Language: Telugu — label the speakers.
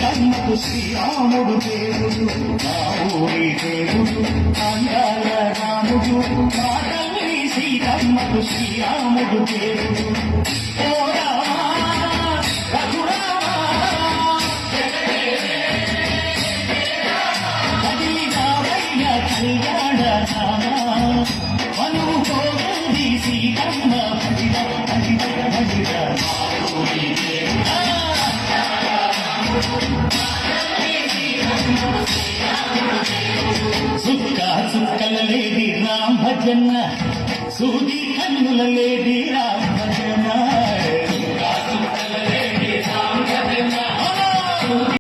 Speaker 1: సీతమ్మకు శ్రీరాముడు దేవుడు, మా ఊరి దేవుడు అందాల రాముడు, మా తల్లి సీతమ్మకు శ్రీరాముడు దేవుడు. ఓ రామా రఘురామా కదిలినావయ్య కళ్యాణ రామా, మనువు కోరింది సీతమ్మ భజిత భజిత భజిత సుక్క చుక్కల లేడి రామ్ భజన్న, సూది కన్నుల లేడి రామ